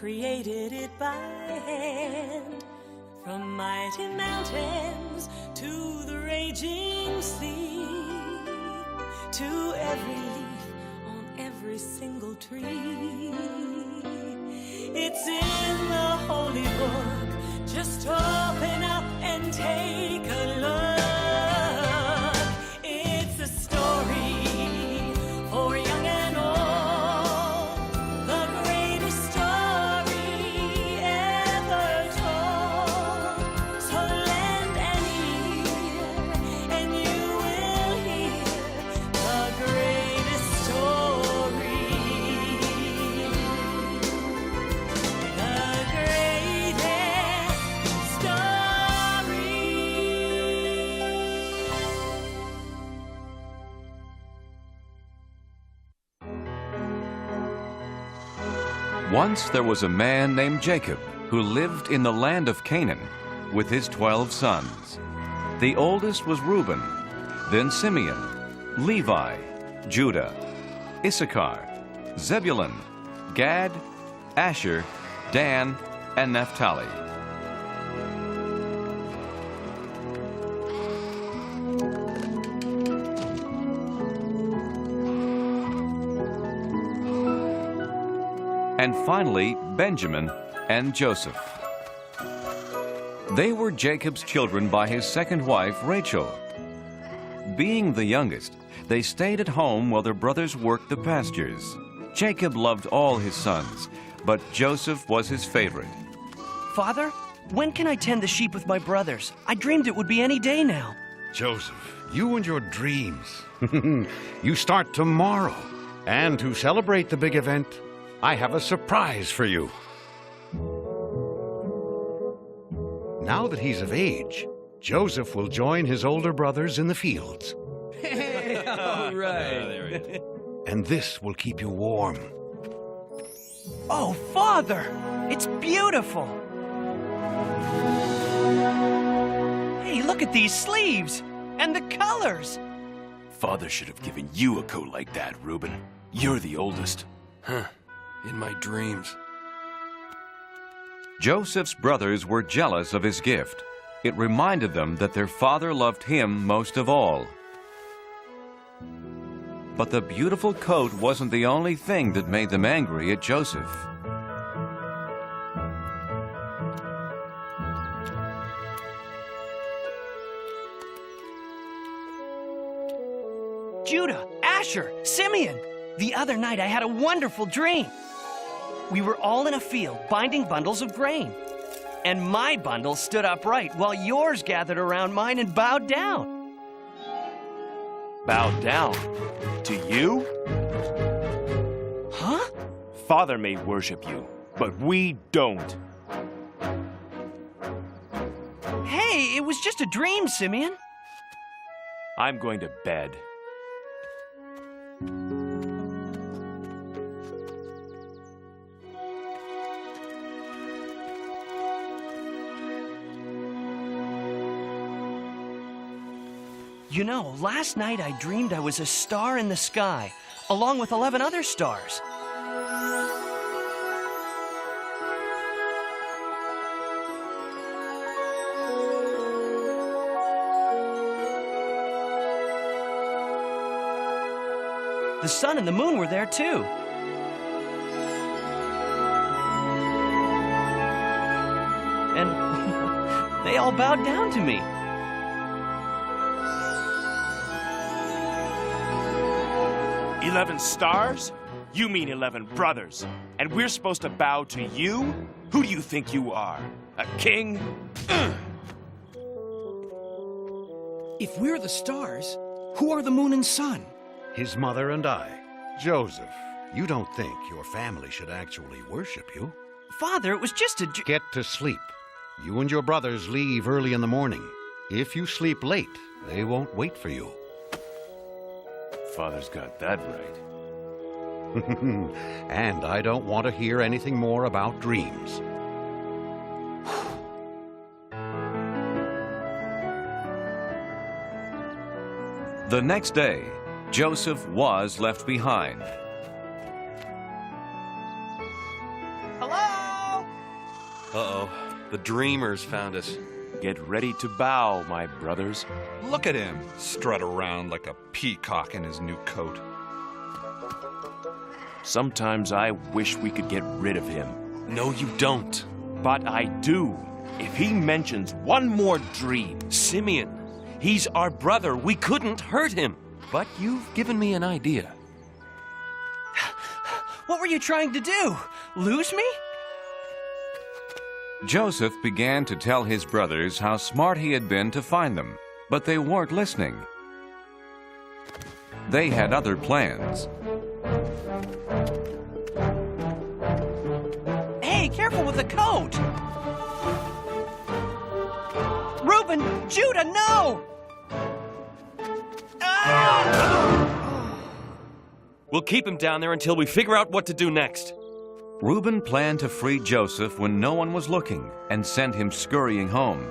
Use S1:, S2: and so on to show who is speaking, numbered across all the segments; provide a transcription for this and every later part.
S1: created it by hand. From mighty mountains to the raging sea, to every leaf on every single tree. It's in the holy book. Just open up and take a look. It's a story for young and old, the greatest story ever told. So lend an ear and you will hear the greatest story. The greatest story.
S2: Once there was a man named Jacob who lived in the land of Canaan with his 12 sons. The oldest was Reuben, then Simeon, Levi, Judah, Issachar, Zebulun, Gad, Asher, Dan, and Naphtali. And finally, Benjamin and Joseph. They were Jacob's children by his second wife, Rachel. Being the youngest, they stayed at home while their brothers worked the pastures. Jacob loved all his sons, but Joseph was his favorite.
S3: Father, when can I tend the sheep with my brothers? I dreamed it would be any day now.
S4: Joseph, you and your dreams. You start tomorrow. And to celebrate the big event, I have a surprise for you. Now that he's of age, Joseph will join his older brothers in the fields.
S3: Hey, all right.
S4: And this will keep you warm.
S3: Oh, Father, it's beautiful. Hey, look at these sleeves and the colors.
S5: Father should have given you a coat like that, Reuben. You're the oldest.
S6: Huh. In my dreams.
S2: Joseph's brothers were jealous of his gift. It reminded them that their father loved him most of all. But the beautiful coat wasn't the only thing that made them angry at Joseph.
S3: Judah, Asher, Simeon. The other night I had a wonderful dream. We were all in a field binding bundles of grain. And my bundle stood upright while yours gathered around mine and bowed down.
S5: Bowed down? To you?
S3: Huh?
S5: Father may worship you, but we don't.
S3: Hey, it was just a dream, Simeon.
S5: I'm going to bed.
S3: You know, last night I dreamed I was a star in the sky, along with 11 other stars. The sun and the moon were there too. And they all bowed down to me.
S5: "11 stars? You mean 11 brothers. And we're supposed to bow to you? Who do you think you are? A king?"
S6: If we're the stars, who are the moon and sun?
S4: His mother and I. Joseph, you don't think your family should actually worship you?
S3: Father, it was just a
S4: Get to sleep. You and your brothers leave early in the morning. If you sleep late, they won't wait for you.
S5: Father's got that right.
S4: And I don't want to hear anything more about dreams.
S2: The next day, Joseph was left behind.
S3: Hello?
S7: Uh-oh. The dreamers found us.
S5: Get ready to bow, my brothers.
S8: Look at him, strut around like a peacock in his new coat.
S5: Sometimes I wish we could get rid of him.
S7: No, you don't.
S5: But I do. If he mentions one more dream.
S7: Simeon, he's our brother. We couldn't hurt him. But you've given me an idea.
S3: What were you trying to do? Lose me?
S2: Joseph began to tell his brothers how smart he had been to find them, but they weren't listening. They had other plans.
S3: Hey, careful with the coat! Reuben! Judah, no!
S7: We'll keep him down there until we figure out what to do next.
S2: Reuben planned to free Joseph when no one was looking and send him scurrying home.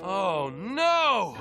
S7: Oh, no!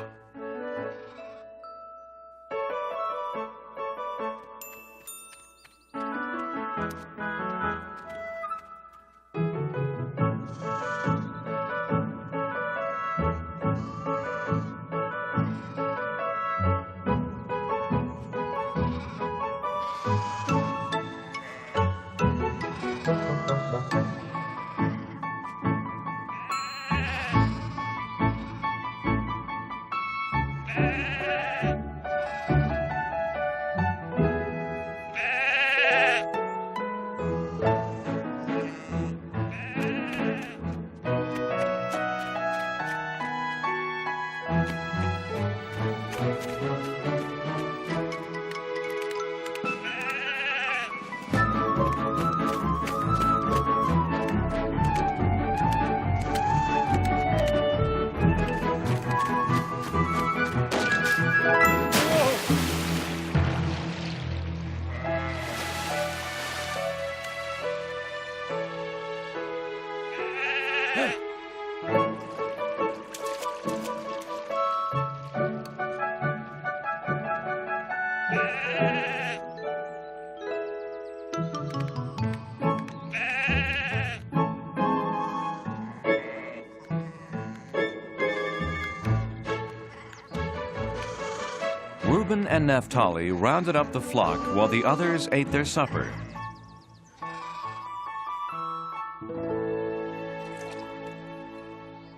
S2: Reuben and Naphtali rounded up the flock while the others ate their supper.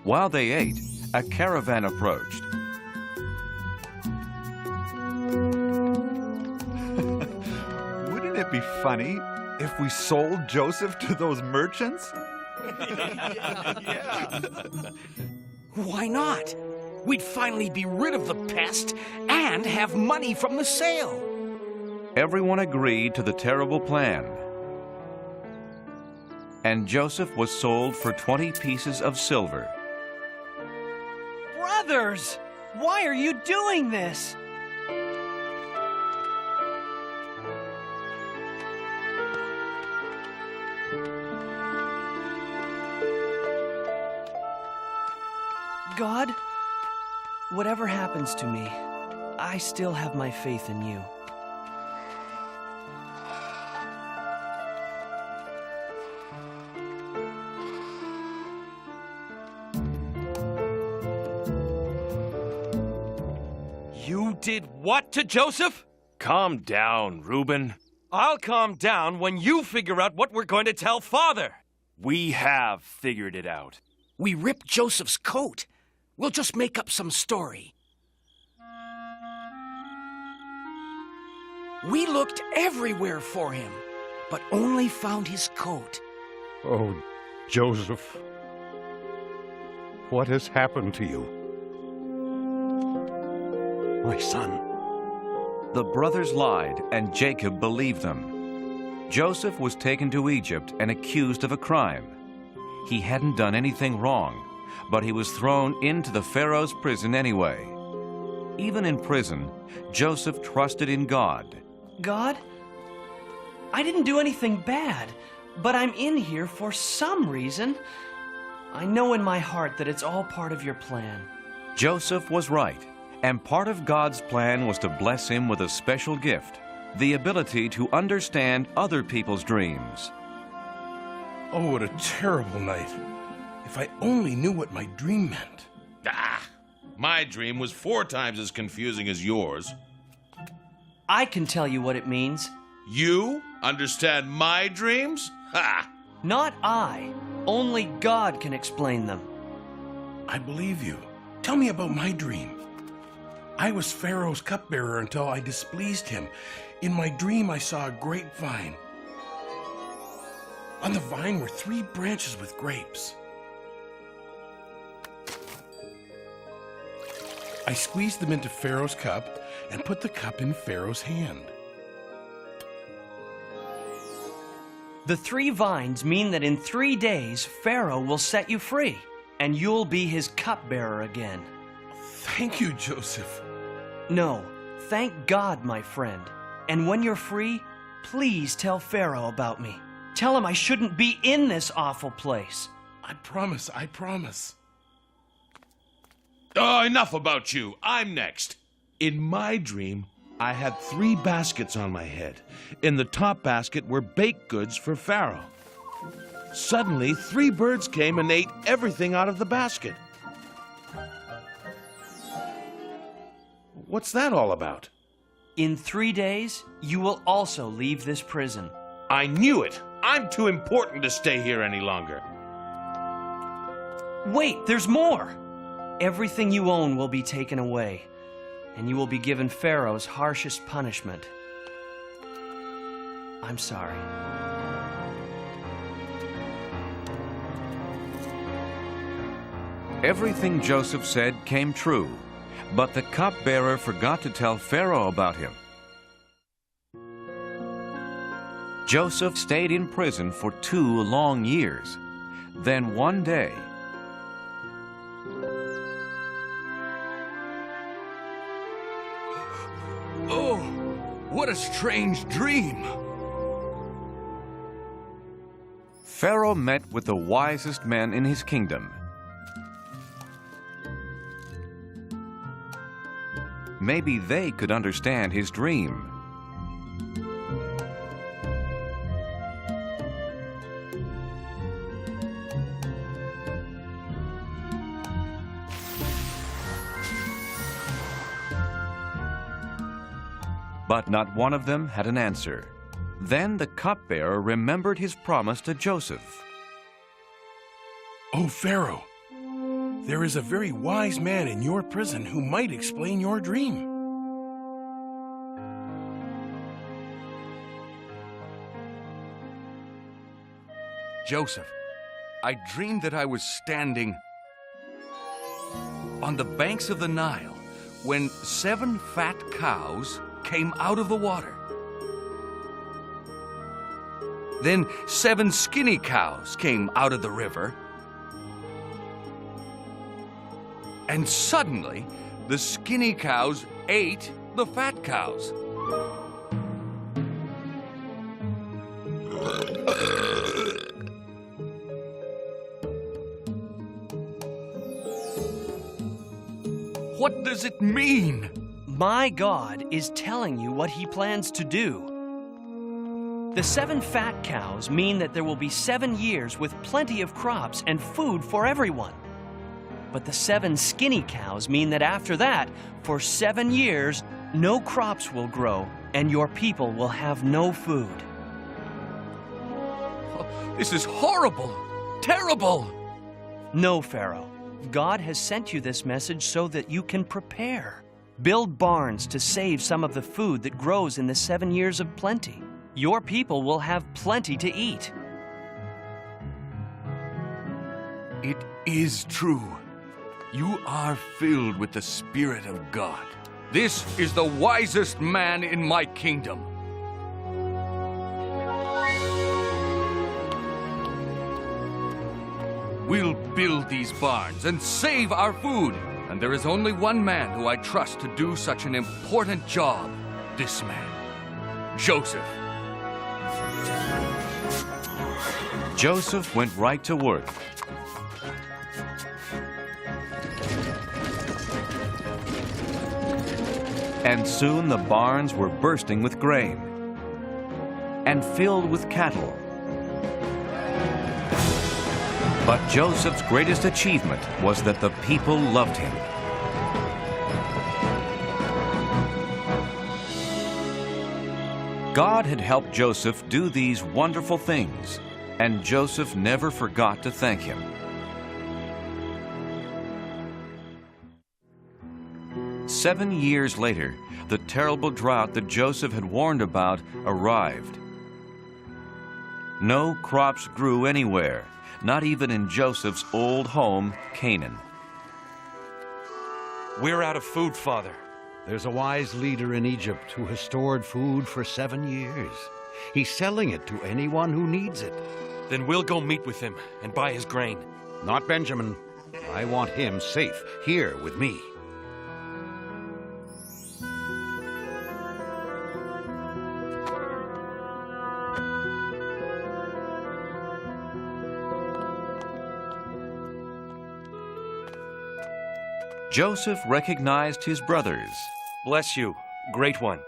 S2: While they ate, a caravan approached.
S9: Wouldn't it be funny if we sold Joseph to those merchants?
S6: Why not? We'd finally be rid of the pest and have money from the sale.
S2: Everyone agreed to the terrible plan. And Joseph was sold for 20 pieces of silver.
S3: Brothers! Why are you doing this? God, whatever happens to me, I still have my faith in you.
S7: You did what to Joseph?
S5: Calm down, Reuben.
S7: I'll calm down when you figure out what we're going to tell Father.
S5: We have figured it out.
S6: We ripped Joseph's coat. We'll just make up some story. We looked everywhere for him, but only found his coat.
S4: Oh, Joseph, what has happened to you? My son.
S2: The brothers lied, and Jacob believed them. Joseph was taken to Egypt and accused of a crime. He hadn't done anything wrong, but he was thrown into the Pharaoh's prison anyway. Even in prison, Joseph trusted in God.
S3: God, I didn't do anything bad, but I'm in here for some reason. I know in my heart that it's all part of your plan.
S2: Joseph was right, and part of God's plan was to bless him with a special gift, the ability to understand other people's dreams.
S10: Oh, what a terrible night. If I only knew what my dream meant.
S11: My dream was 4 times as confusing as yours.
S3: I can tell you what it means.
S11: You understand my dreams? Ha!
S3: Not I. Only God can explain them.
S10: I believe you. Tell me about my dream. I was Pharaoh's cupbearer until I displeased him. In my dream, I saw a grapevine. On the vine were 3 branches with grapes. I squeezed them into Pharaoh's cup and put the cup in Pharaoh's hand.
S3: The 3 vines mean that in 3 days, Pharaoh will set you free, and you'll be his cupbearer again.
S10: Thank you, Joseph.
S3: No, thank God, my friend. And when you're free, please tell Pharaoh about me. Tell him I shouldn't be in this awful place.
S10: I promise, I promise.
S11: Oh, enough about you. I'm next. In my dream, I had 3 baskets on my head. In the top basket were baked goods for Pharaoh. Suddenly, 3 birds came and ate everything out of the basket. What's that all about?
S3: In 3 days, you will also leave this prison.
S11: I knew it. I'm too important to stay here any longer.
S3: Wait, there's more! Everything you own will be taken away, and you will be given Pharaoh's harshest punishment. I'm sorry.
S2: Everything Joseph said came true, but the cupbearer forgot to tell Pharaoh about him. Joseph stayed in prison for 2 long years. Then one day,
S6: Oh, what a strange dream.
S2: Pharaoh met with the wisest men in his kingdom. Maybe they could understand his dream. But not one of them had an answer. Then the cupbearer remembered his promise to Joseph.
S10: Oh, Pharaoh, there is a very wise man in your prison who might explain your dream.
S6: Joseph, I dreamed that I was standing on the banks of the Nile when 7 fat cows came out of the water. Then 7 skinny cows came out of the river. And suddenly, the skinny cows ate the fat cows. What does it mean?
S3: My God is telling you what he plans to do. The 7 fat cows mean that there will be 7 years with plenty of crops and food for everyone. But the 7 skinny cows mean that after that, for 7 years, no crops will grow and your people will have no food.
S6: This is horrible! Terrible!
S3: No, Pharaoh. God has sent you this message so that you can prepare. Build barns to save some of the food that grows in the 7 years of plenty. Your people will have plenty to eat.
S6: It is true. You are filled with the Spirit of God. This is the wisest man in my kingdom. We'll build these barns and save our food. And there is only one man who I trust to do such an important job. This man, Joseph.
S2: Joseph went right to work. And soon the barns were bursting with grain and filled with cattle. But Joseph's greatest achievement was that the people loved him. God had helped Joseph do these wonderful things, and Joseph never forgot to thank him. Seven years later, the terrible drought that Joseph had warned about arrived. No crops grew anywhere, not even in Joseph's old home, Canaan.
S7: We're out of food, Father.
S4: There's a wise leader in Egypt who has stored food for 7 years. He's selling it to anyone who needs it.
S7: Then we'll go meet with him and buy his grain.
S4: Not Benjamin. I want him safe here with me.
S2: Joseph recognized his brothers.
S7: Bless you, great one.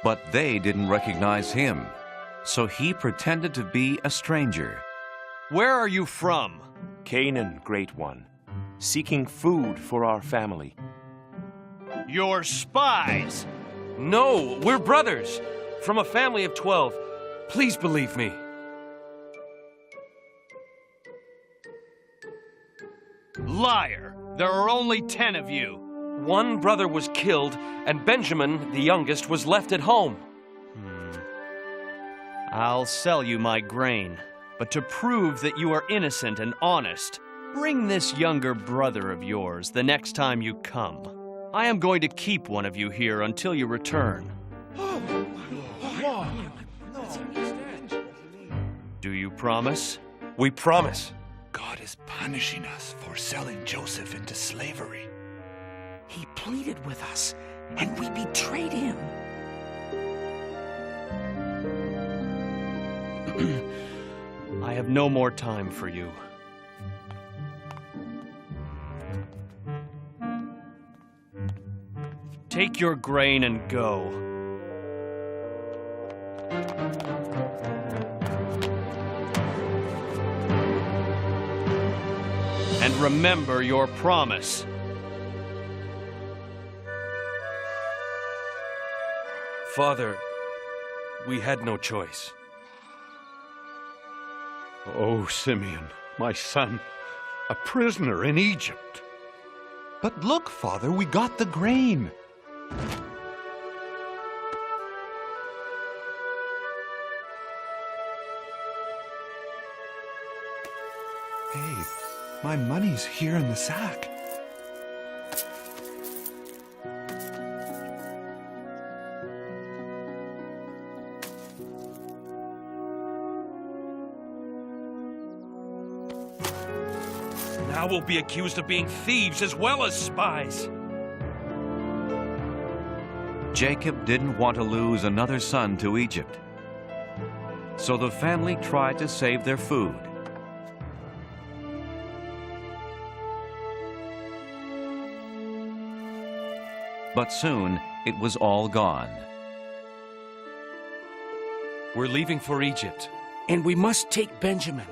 S2: But they didn't recognize him, so he pretended to be a stranger.
S3: Where are you from?
S5: Canaan, great one, seeking food for our family.
S3: You're spies!
S7: No, we're brothers, from a family of 12. Please believe me.
S3: Liar! There are only 10 of you.
S7: One brother was killed, and Benjamin, the youngest, was left at home.
S3: I'll sell you my grain, but to prove that you are innocent and honest, bring this younger brother of yours the next time you come. I am going to keep one of you here until you return. Do you promise?
S7: We promise.
S10: God is punishing us for selling Joseph into slavery.
S12: He pleaded with us, and we betrayed him.
S3: I have no more time for you. Take your grain and go. And remember your promise.
S7: Father, we had no choice.
S4: Oh, Simeon, my son, a prisoner in Egypt.
S9: But look, Father, we got the grain. Hey, my money's here in the sack.
S7: Now we'll be accused of being thieves as well as spies.
S2: Jacob didn't want to lose another son to Egypt, so the family tried to save their food. But soon, it was all gone.
S7: We're leaving for Egypt.
S12: And we must take Benjamin.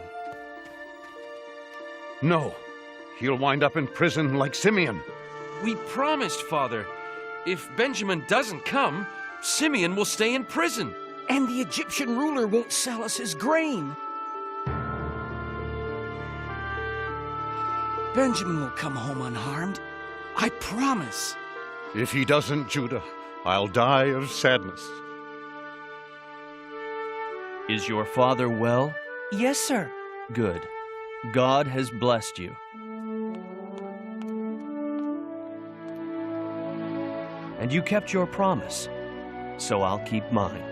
S4: No, he'll wind up in prison like Simeon.
S7: We promised, Father. If Benjamin doesn't come, Simeon will stay in prison.
S12: And the Egyptian ruler won't sell us his grain. Benjamin will come home unharmed. I promise.
S4: If he doesn't, Judah, I'll die of sadness.
S3: Is your father well?
S12: Yes, sir.
S3: Good. God has blessed you. And you kept your promise, so I'll keep mine.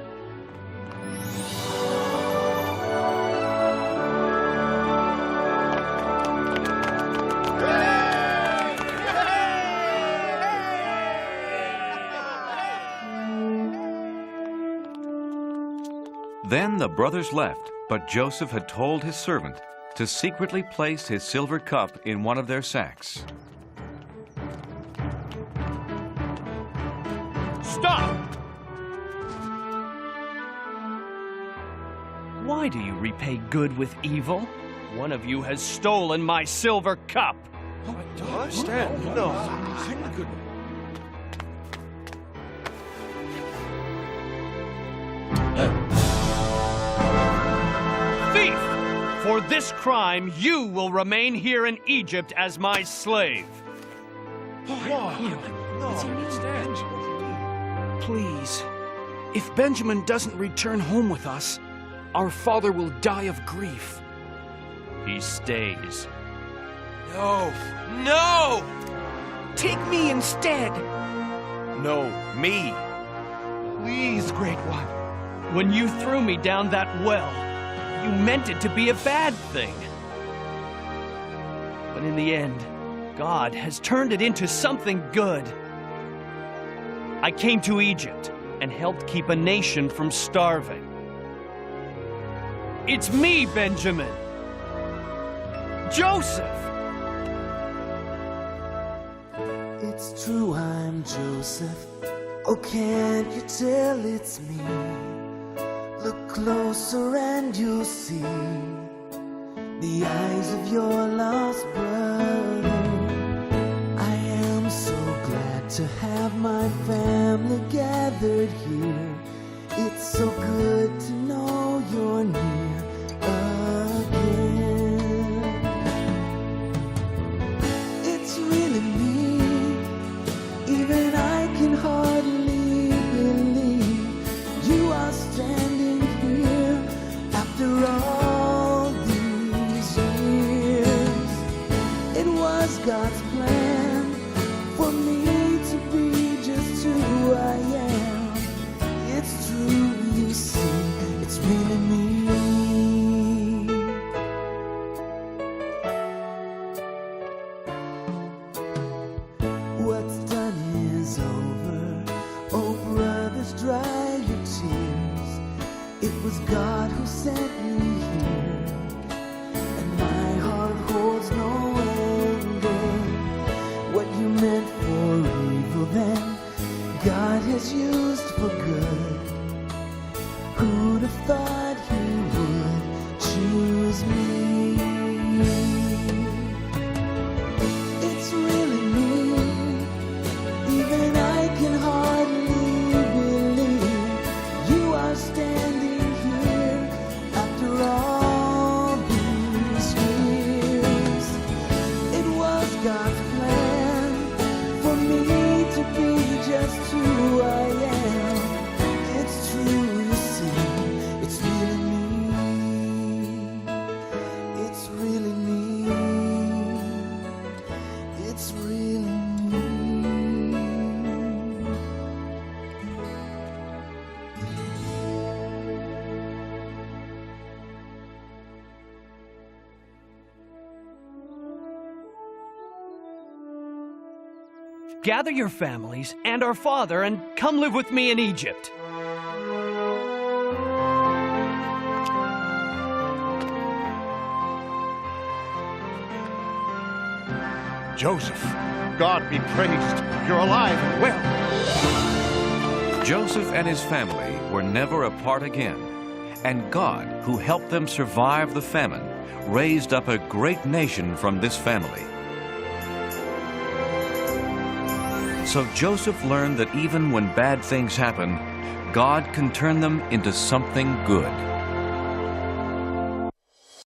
S2: Then the brothers left, but Joseph had told his servant to secretly place his silver cup in one of their sacks.
S3: Stop! Why do you repay good with evil? One of you has stolen my silver cup. Thief! For this crime, you will remain here in Egypt as my slave.
S12: Please, if Benjamin doesn't return home with us, our father will die of grief.
S3: He stays.
S7: No! No!
S12: Take me instead.
S5: No, me.
S9: Please, Great One.
S3: When you threw me down that well, you meant it to be a bad thing. But in the end, God has turned it into something good. I came to Egypt and helped keep a nation from starving. It's me, Benjamin. Joseph!
S1: It's true, I'm Joseph. Oh, can't you tell it's me? Look closer and you'll see the eyes of your lost brother. I am so glad to have my family gathered here. It's so good to know you're near again. It's really me, even I can hardly believe you are standing here after all these years. It was God's plan for me to be just who I am. It's true, you see, it's really me. What's done is over. Oh, brothers, dry your tears. It was God who sent me here, and my heart holds no anger. What you meant for evil then, God has used for good. Who'd have thought he would choose me? It's really me, even I can hardly believe you are standing here after all these years. It was God's plan for me to be just who I am. It's true, you see, it's really me. It's really me. It's really me.
S3: Gather your families and our father and come live with me in Egypt.
S4: Joseph, God be praised. You're alive and well.
S2: Joseph and his family were never apart again, and God, who helped them survive the famine, raised up a great nation from this family. So Joseph learned that even when bad things happen, God can turn them into something good.